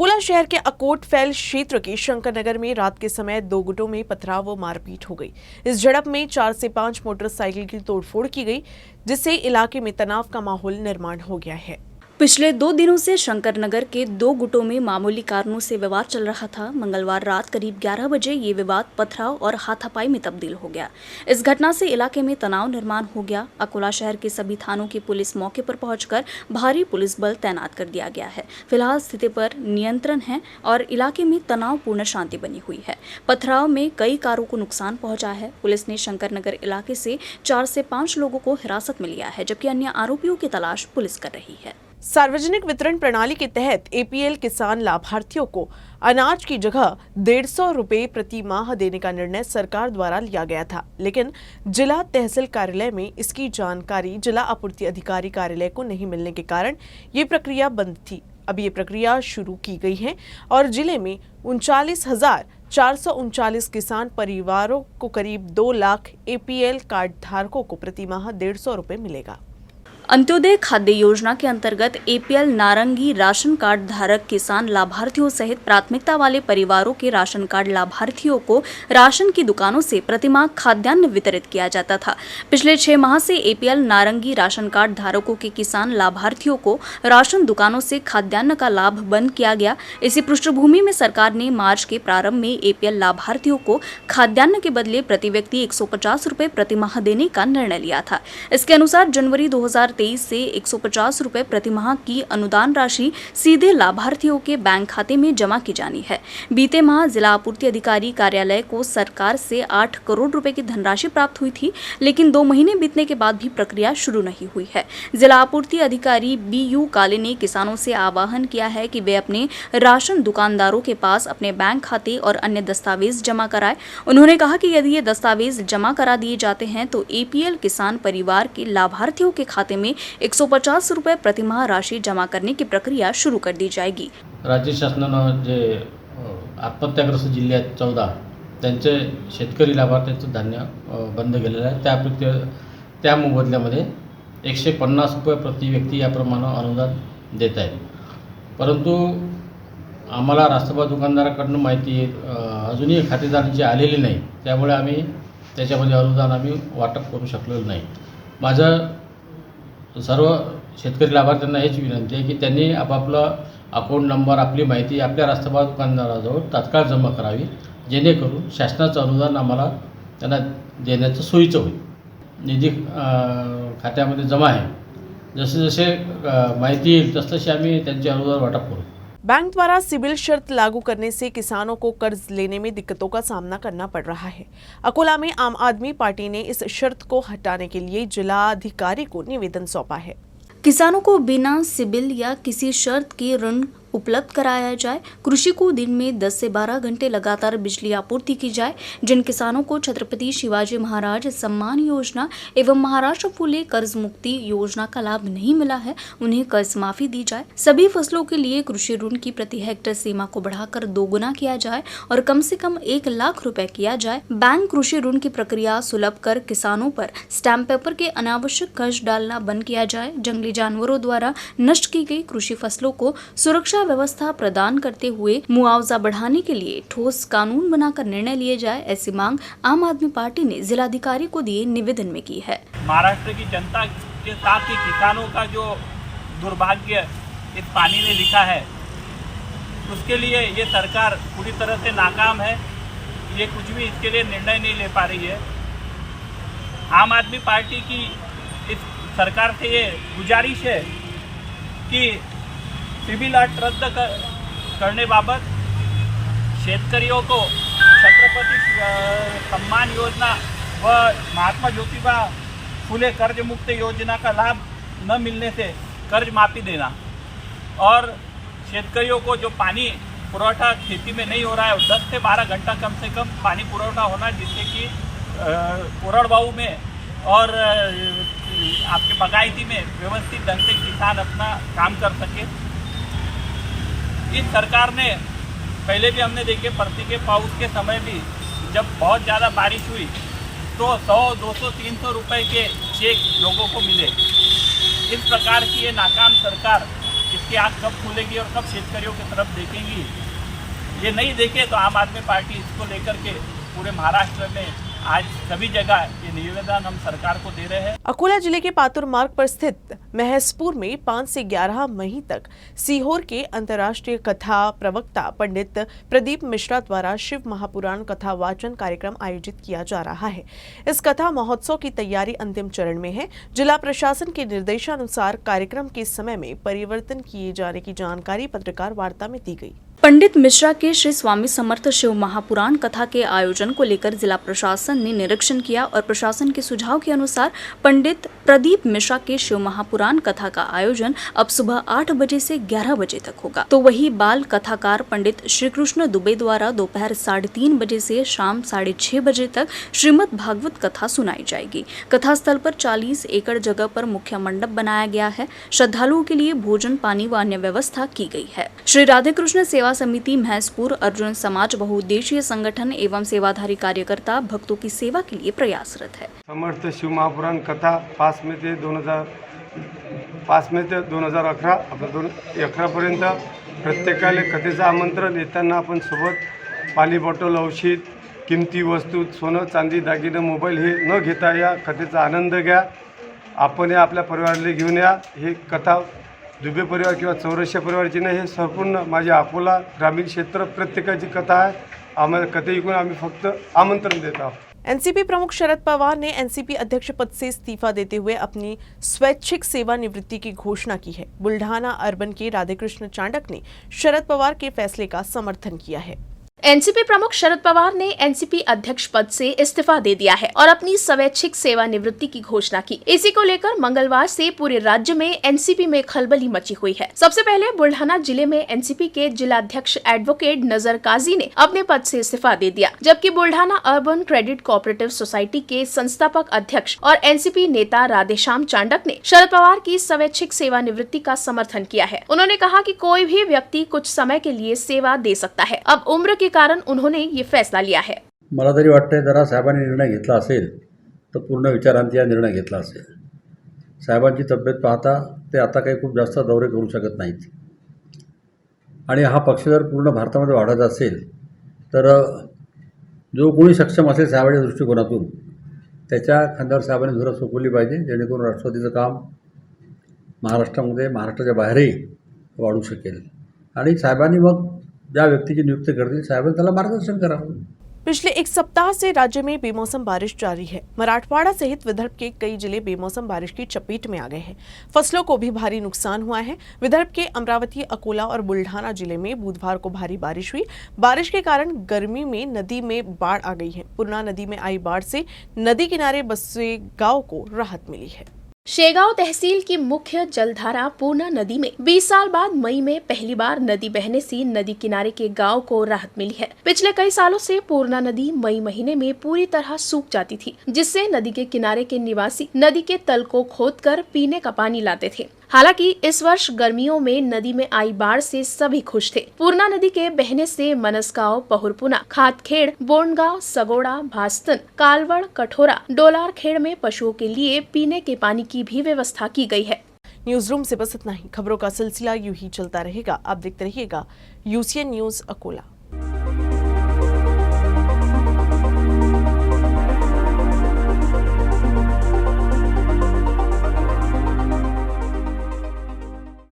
अकोला शहर के अकोटफैल क्षेत्र के शंकर नगर में रात के समय दो गुटों में पथराव व मारपीट हो गई। इस झड़प में 4 से 5 मोटरसाइकिल की तोड़फोड़ की गई, जिससे इलाके में तनाव का माहौल निर्माण हो गया है। पिछले 2 दिनों से शंकर नगर के 2 गुटों में मामूली कारणों से विवाद चल रहा था। मंगलवार रात करीब 11 बजे ये विवाद पथराव और हाथापाई में तब्दील हो गया। इस घटना से इलाके में तनाव निर्माण हो गया। अकोला शहर के सभी थानों की पुलिस मौके पर पहुंचकर भारी पुलिस बल तैनात कर दिया गया है। फिलहाल स्थिति पर नियंत्रण है और इलाके में तनावपूर्ण शांति बनी हुई है। पथराव में कई कारों को नुकसान पहुंचा है। पुलिस ने शंकर नगर इलाके से 4 से 5 लोगों को हिरासत में लिया है, जबकि अन्य आरोपियों की तलाश पुलिस कर रही है। सार्वजनिक वितरण प्रणाली के तहत एपीएल किसान लाभार्थियों को अनाज की जगह 150 रुपए प्रति माह देने का निर्णय सरकार द्वारा लिया गया था, लेकिन जिला तहसील कार्यालय में इसकी जानकारी जिला आपूर्ति अधिकारी कार्यालय को नहीं मिलने के कारण ये प्रक्रिया बंद थी। अब ये प्रक्रिया शुरू की गई है और जिले में 39,439 किसान परिवारों को करीब 2 लाख एपीएल कार्ड धारकों को प्रति माह 150 रुपए मिलेगा। अंत्योदय खाद्य योजना के अंतर्गत एपीएल नारंगी राशन कार्ड धारक किसान लाभार्थियों सहित प्राथमिकता वाले परिवारों के राशन कार्ड लाभार्थियों को राशन की दुकानों से प्रतिमाह खाद्यान्न वितरित किया जाता था। पिछले 6 माह से एपीएल नारंगी राशन कार्ड धारकों के किसान लाभार्थियों को राशन दुकानों से खाद्यान्न का लाभ बंद किया गया। इसी पृष्ठभूमि में सरकार ने मार्च के प्रारंभ में एपीएल लाभार्थियों को खाद्यान्न के बदले प्रति व्यक्ति 150 रुपए प्रतिमाह देने का निर्णय लिया था। इसके अनुसार जनवरी 2023 से 150 रुपए प्रतिमाह की अनुदान राशि सीधे लाभार्थियों के बैंक खाते में जमा की जानी है। बीते माह जिला आपूर्ति अधिकारी कार्यालय को सरकार से 8 करोड़ रुपए की धनराशि प्राप्त हुई थी, लेकिन 2 महीने बीतने के बाद भी प्रक्रिया शुरू नहीं हुई है। जिला आपूर्ति अधिकारी बीयू काले ने किसानों से आह्वान किया है कि वे अपने राशन दुकानदारों के पास अपने बैंक खाते और अन्य दस्तावेज जमा कराएं। उन्होंने कहा कि यदि ये दस्तावेज जमा करा दिए जाते हैं तो एपीएल किसान परिवार के लाभार्थियों के खाते में 150 रुपये प्रतिमाह राशि जमा करने की प्रक्रिया शुरू कर दी जाएगी। राज्य शासनानं जे आत्महत्याग्रस्त जिल्हे आहेत 14 त्यांचे शेतकरी लाभार्थ्यांचं धान्य बंद केलेलं आहे। त्या मोबदल्यामध्ये 150 रुपये प्रति व्यक्ती याप्रमाणे अनुदान देत आहेत। परंतु आम्हाला रास्तभाव दुकानदाराकडून माहिती अजूनही खातेदारांची आलेली नाही, त्यामुळे आम्ही त्याच्यामध्ये अनुदान वाटप करू शकलेलो नाही। माझं सर्व शेतकरी लाभार्थ्यांना हेच विनंती आहे की त्यांनी आपापला अकाउंट नंबर आपली माहिती आपल्या रास्तभाव दुकानदाराजवळ तात्काळ जमा करावी, जेणेकरून शासनाचं अनुदान आम्हाला त्यांना देण्याचं सोयीचं होईल। निधी खात्यामध्ये जमा आहे, जसे जसे माहिती येईल तसतसे आम्ही त्यांचे अनुदान वाटप करू। बैंक द्वारा सिबिल शर्त लागू करने से किसानों को कर्ज लेने में दिक्कतों का सामना करना पड़ रहा है। अकोला में आम आदमी पार्टी ने इस शर्त को हटाने के लिए जिलाधिकारी को निवेदन सौंपा है। किसानों को बिना सिबिल या किसी शर्त के ऋण उपलब्ध कराया जाए। कृषि को दिन में 10 से 12 घंटे लगातार बिजली आपूर्ति की जाए। जिन किसानों को छत्रपति शिवाजी महाराज सम्मान योजना एवं महाराष्ट्र फूले कर्ज मुक्ति योजना का लाभ नहीं मिला है, उन्हें कर्ज माफी दी जाए। सभी फसलों के लिए कृषि ऋण की प्रति हेक्टेयर सीमा को बढ़ाकर 2 गुना किया जाए और कम से कम 1 लाख रुपए किया जाए। बैंक कृषि ऋण की प्रक्रिया सुलभ कर किसानों पर स्टैम्प पेपर के अनावश्यक खर्च डालना बंद किया जाए। जंगली जानवरों द्वारा नष्ट की गई कृषि फसलों को सुरक्षा व्यवस्था प्रदान करते हुए मुआवजा बढ़ाने के लिए ठोस कानून बनाकर निर्णय लिए जाए। ऐसी मांग आम आदमी पार्टी ने जिलाधिकारी को दिए निवेदन में की है। महाराष्ट्र की जनता के साथ ही किसानों का जो दुर्भाग्य इस पानी ने लिखा है, उसके लिए ये सरकार पूरी तरह से नाकाम है। ये कुछ भी इसके लिए निर्णय नहीं ले पा रही है। आम आदमी पार्टी की इस सरकार से ये गुजारिश है कि सिबिल अट रद्द करने बाबत शेतकरियों को छत्रपति सम्मान योजना व महात्मा ज्योतिबा फुले कर्ज मुक्त योजना का लाभ न मिलने से कर्ज माफी देना और शेतकरियों को जो पानी पुरवठा खेती में नहीं हो रहा है 10 से 12 घंटा कम से कम पानी पुरवठा होना, जिससे कि कोरडवाऊ में और आपके बागायती में व्यवस्थित ढंग से किसान अपना काम कर सके। इस सरकार ने पहले भी हमने देखे परती के पाउस के समय भी जब बहुत ज़्यादा बारिश हुई तो 100, 200, 300 रुपए के चेक लोगों को मिले। इस प्रकार की ये नाकाम सरकार इसकी आँख कब खुलेगी और कब शेतकरियों की तरफ देखेंगी, ये नहीं देखे तो आम आदमी पार्टी इसको लेकर के पूरे महाराष्ट्र में आज सभी जगह ये निवेदन हम सरकार को दे रहे हैं। अकोला जिले के पातुर मार्ग पर स्थित महसपुर में 5 से 11 मई तक सीहोर के अंतर्राष्ट्रीय कथा प्रवक्ता पंडित प्रदीप मिश्रा द्वारा शिव महापुराण कथा वाचन कार्यक्रम आयोजित किया जा रहा है। इस कथा महोत्सव की तैयारी अंतिम चरण में है। जिला प्रशासन के निर्देशानुसार कार्यक्रम के समय में परिवर्तन किए जाने की जानकारी पत्रकार वार्ता में दी गई। पंडित मिश्रा के श्री स्वामी समर्थ शिव महापुराण कथा के आयोजन को लेकर जिला प्रशासन ने निरीक्षण किया और प्रशासन के सुझाव के अनुसार पंडित प्रदीप मिश्रा के शिव महापुराण कथा का आयोजन अब सुबह 8 बजे से 11 बजे तक होगा। तो वही बाल कथाकार पंडित श्री कृष्ण दुबे द्वारा दोपहर 3:30 बजे से शाम 6:30 बजे तक श्रीमद् भागवत कथा सुनाई जाएगी। कथा स्थल पर 40 एकड़ जगह पर मुख्य मंडप बनाया गया है। श्रद्धालुओं के लिए भोजन पानी व अन्य व्यवस्था की गई है। श्री राधे कृष्ण सेवा समिति महसपुर अर्जुन समाज बहुउद्देशीय संगठन एवं सेवाधारी कार्यकर्ता भक्तों की सेवा के लिए प्रयासरत है। समर्थ शिव महापुराण कथा 5 मे ते 2011 आपलं 2011 पर्यंत प्रत्येकाला कथेचं आमंत्रण येताना आपण सोबत पाणी बॉटल औषध किमती वस्तू सोनं चांदी दागिने मोबाईल हे न घेता या कथेचा आनंद घ्या। आपण आपल्या परिवाराला घेऊन या। ही कथा दुबे परिवार किंवा चौरसिया परिवाराची नाही, हे संपूर्ण माझे अकोला ग्रामीण क्षेत्र प्रत्येकाची कथा आहे। आम्हाला कथे ऐकून आम्ही फक्त आमंत्रण देत आहोत। एनसीपी प्रमुख शरद पवार ने एनसीपी अध्यक्ष पद से इस्तीफा देते हुए अपनी स्वैच्छिक सेवानिवृत्ति की घोषणा की है। बुल्ढाना अर्बन के राधेकृष्ण चांडक ने शरद पवार के फैसले का समर्थन किया है। एनसीपी प्रमुख शरद पवार ने एनसीपी अध्यक्ष पद से इस्तीफा दे दिया है और अपनी स्वैच्छिक सेवानिवृत्ति की घोषणा की। इसी को लेकर मंगलवार से पूरे राज्य में एनसीपी में खलबली मची हुई है। सबसे पहले बुल्ढाना जिले में एनसीपी के जिलाध्यक्ष एडवोकेट नजर काजी ने अपने पद से इस्तीफा दे दिया, जबकि Buldhana urban credit cooperative society के संस्थापक अध्यक्ष और एनसीपी नेता राधेश्याम चांडक ने शरद पवार की स्वैच्छिक सेवानिवृत्ति का समर्थन किया है। उन्होंने कहा कि कोई भी व्यक्ति कुछ समय के लिए सेवा दे सकता है। अब उम्र के कारण उन्होंने ये फैसला लिया है। मला तरी वाटतंय जरा साहेबांनी निर्णय घेतला असेल तर पूर्ण विचारांती हा निर्णय घेतला असेल। साहेबांची तब्येत पाहता ते आता काही खूप जास्त दौरे करू शकत नाहीत आणि हा पक्ष जर पूर्ण भारतामध्ये वाढत असेल तर जो कोणी सक्षम असेल साहेबांच्या दृष्टिकोनातून त्याच्या खांद्यावर साहेबांनी धुरा सोपवली पाहिजे, जेणेकरून राष्ट्रवादीचं काम महाराष्ट्रामध्ये महाराष्ट्राच्या बाहेरही वाढू शकेल आणि साहेबांनी मग ज्या व्यक्तीची नियुक्ती करतील साहेबांनी त्याला मार्गदर्शन करावं। पिछले एक सप्ताह से राज्य में बेमौसम बारिश जारी है। मराठवाड़ा सहित विदर्भ के कई जिले बेमौसम बारिश की चपेट में आ गए हैं। फसलों को भी भारी नुकसान हुआ है। विदर्भ के अमरावती, अकोला और बुल्ढाना जिले में बुधवार को भारी बारिश हुई। बारिश के कारण गर्मी में नदी में बाढ़ आ गई है। पूर्णा नदी में आई बाढ़ से नदी किनारे बसे गांव को राहत मिली है। शेगांव तहसील की मुख्य जलधारा पूर्णा नदी में 20 साल बाद मई में पहली बार नदी बहने से नदी किनारे के गांव को राहत मिली है। पिछले कई सालों से पूर्णा नदी मई महीने में पूरी तरह सूख जाती थी, जिससे नदी के किनारे के निवासी नदी के तल को खोदकर पीने का पानी लाते थे। हालांकि इस वर्ष गर्मियों में नदी में आई बाढ़ से सभी खुश थे। पूर्णा नदी के बहने से मनसगांव, पहुरपुना, खातखेड़, बोंडगांव, सगोड़ा, भास्तन, कालवड़, कठोरा, डोलारखेड़ में पशुओं के लिए पीने के पानी की भी व्यवस्था की गई है। न्यूज रूम से बस इतना ही। खबरों का सिलसिला यूं ही चलता रहेगा। आप देखते रहिएगा यूसीएन न्यूज अकोला।